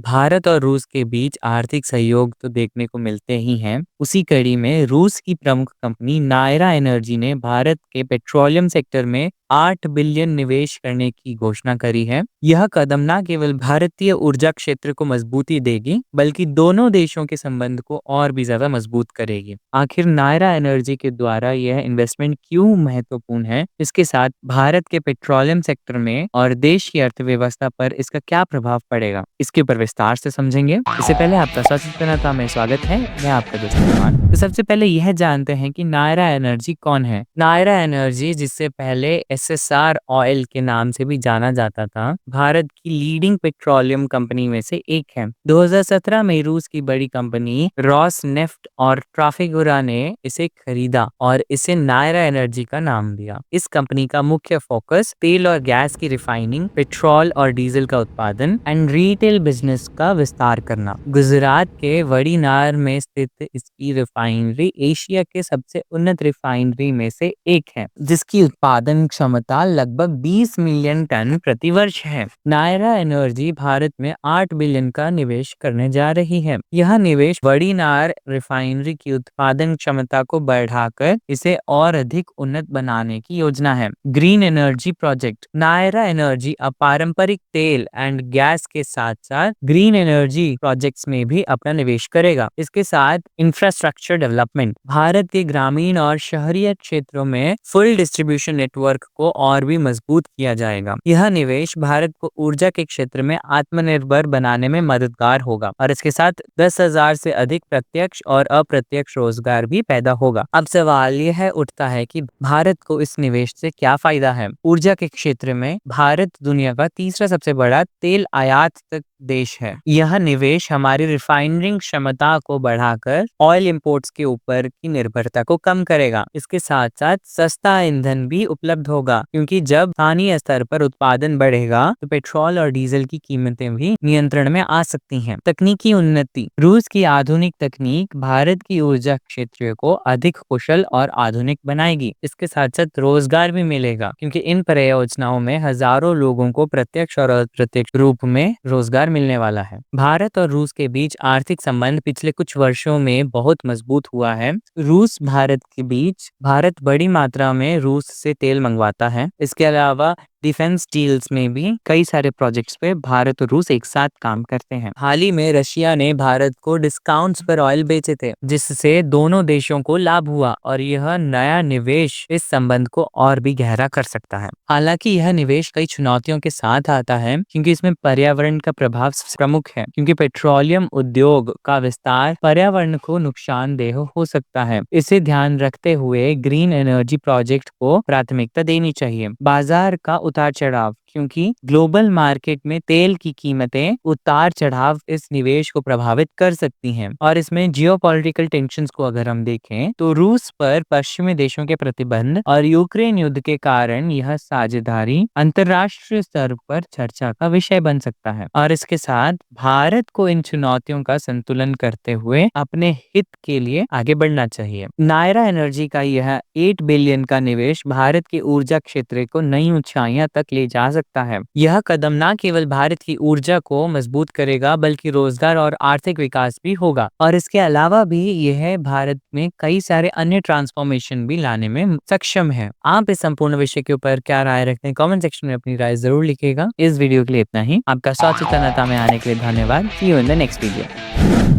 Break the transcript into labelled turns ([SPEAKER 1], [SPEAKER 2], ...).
[SPEAKER 1] भारत और रूस के बीच आर्थिक सहयोग तो देखने को मिलते ही हैं। उसी कड़ी में रूस की प्रमुख कंपनी नायरा एनर्जी ने भारत के पेट्रोलियम सेक्टर में 8 बिलियन निवेश करने की घोषणा करी है। यह कदम न केवल भारतीय ऊर्जा क्षेत्र को मजबूती देगी, बल्कि दोनों देशों के संबंध को और भी ज्यादा मजबूत करेगी। आखिर नायरा एनर्जी के द्वारा यह इन्वेस्टमेंट क्यों महत्वपूर्ण है, इसके साथ भारत के पेट्रोलियम सेक्टर में और देश की अर्थव्यवस्था पर इसका क्या प्रभाव पड़ेगा, इसके ऊपर विस्तार से समझेंगे। इससे पहले आपका सचेतनता में स्वागत है। मैं आपका दोस्त कुमार। तो सबसे पहले यह जानते हैं कि नायरा एनर्जी कौन है। नायरा एनर्जी, जिससे पहले एसएसआर ऑयल के नाम से भी जाना जाता था, भारत की लीडिंग पेट्रोलियम कंपनी में से एक है। 2017 में रूस की बड़ी कंपनी रॉसनेफ्ट और ट्राफिगुरा ने इसे खरीदा और इसे नायरा एनर्जी का नाम दिया। इस कंपनी का मुख्य फोकस तेल और गैस की रिफाइनिंग, पेट्रोल और डीजल का उत्पादन एंड रिटेल बिजनेस का विस्तार करना। गुजरात के वड़ीनार में स्थित इसकी रिफाइनरी एशिया के सबसे उन्नत रिफाइनरी में से एक है, जिसकी उत्पादन क्षमता लगभग 20 मिलियन टन प्रति वर्ष है। नायरा एनर्जी भारत में 8 बिलियन का निवेश करने जा रही है। यह निवेश वड़ीनार रिफाइनरी की उत्पादन क्षमता को बढ़ाकर इसे और अधिक उन्नत बनाने की योजना है। Green energy project. Nayara Energy अब पारंपरिक तेल एंड गैस के साथ साथ ग्रीन एनर्जी प्रोजेक्ट्स में भी अपना निवेश करेगा। इसके साथ इंफ्रास्ट्रक्चर डेवलपमेंट। भारत के ग्रामीण और शहरी क्षेत्रों में फुल डिस्ट्रीब्यूशन नेटवर्क को और भी मजबूत किया जाएगा। यह निवेश भारत को ऊर्जा के क्षेत्र में आत्मनिर्भर बनाने में मददगार होगा और इसके साथ 10,000 से अधिक प्रत्यक्ष और अप्रत्यक्ष रोजगार भी पैदा होगा। अब सवाल यह उठता है कि भारत को इस निवेश से क्या फायदा है। ऊर्जा के क्षेत्र में भारत दुनिया का तीसरा सबसे बड़ा तेल आयात देश है। यह निवेश हमारी रिफाइनरिंग क्षमता को बढ़ाकर ऑयल इंपोर्ट्स के ऊपर की निर्भरता को कम करेगा। इसके साथ साथ सस्ता ईंधन भी उपलब्ध होगा, क्योंकि जब स्थानीय स्तर पर उत्पादन बढ़ेगा तो पेट्रोल और डीजल की कीमतें भी नियंत्रण में आ सकती हैं। तकनीकी उन्नति। रूस की आधुनिक तकनीक भारत की ऊर्जा क्षेत्र को अधिक कुशल और आधुनिक बनाएगी। इसके साथ साथ रोजगार भी मिलेगा, क्योंकि इन परियोजनाओं में हजारों लोगों को प्रत्यक्ष और अप्रत्यक्ष रूप में रोजगार मिलने वाला है। भारत और रूस के बीच आर्थिक संबंध पिछले कुछ वर्षों में बहुत मजबूत हुआ है। रूस भारत के बीच भारत बड़ी मात्रा में रूस से तेल मंगवाता है। इसके अलावा डिफेंस डील्स में भी कई सारे प्रोजेक्ट्स पे भारत और रूस एक साथ काम करते हैं। हाल ही में रशिया ने भारत को डिस्काउंट्स पर ऑयल बेचे थे, जिससे दोनों देशों को लाभ हुआ और यह नया निवेश इस संबंध को और भी गहरा कर सकता है। हालांकि यह निवेश कई चुनौतियों के साथ आता है, क्योंकि इसमें पर्यावरण का प्रभाव प्रमुख है, क्योंकि पेट्रोलियम उद्योग का विस्तार पर्यावरण को नुकसानदेह हो सकता है। इसे ध्यान रखते हुए ग्रीन एनर्जी प्रोजेक्ट को प्राथमिकता देनी चाहिए। बाजार का उतार चढ़ाव। क्योंकि ग्लोबल मार्केट में तेल की कीमतें उतार चढ़ाव इस निवेश को प्रभावित कर सकती हैं, और इसमें जियोपॉलिटिकल टेंशंस को अगर हम देखें तो रूस पर पश्चिमी देशों के प्रतिबंध और यूक्रेन युद्ध के कारण यह साझेदारी अंतर्राष्ट्रीय स्तर पर चर्चा का विषय बन सकता है। और इसके साथ भारत को इन चुनौतियों का संतुलन करते हुए अपने हित के लिए आगे बढ़ना चाहिए। नायरा एनर्जी का यह 8 बिलियन का निवेश भारत के ऊर्जा क्षेत्र को नई ऊंचाइयां तक ले जा सकता है। यह कदम न केवल भारत की ऊर्जा को मजबूत करेगा, बल्कि रोजगार और आर्थिक विकास भी होगा। और इसके अलावा भी यह भारत में कई सारे अन्य ट्रांसफॉर्मेशन भी लाने में सक्षम है। आप इस संपूर्ण विषय के ऊपर क्या राय रखते हैं, कमेंट सेक्शन में अपनी राय जरूर लिखिएगा। इस वीडियो के लिए इतना ही। आपका सचेतनता में आने के लिए धन्यवाद। See you in the next video.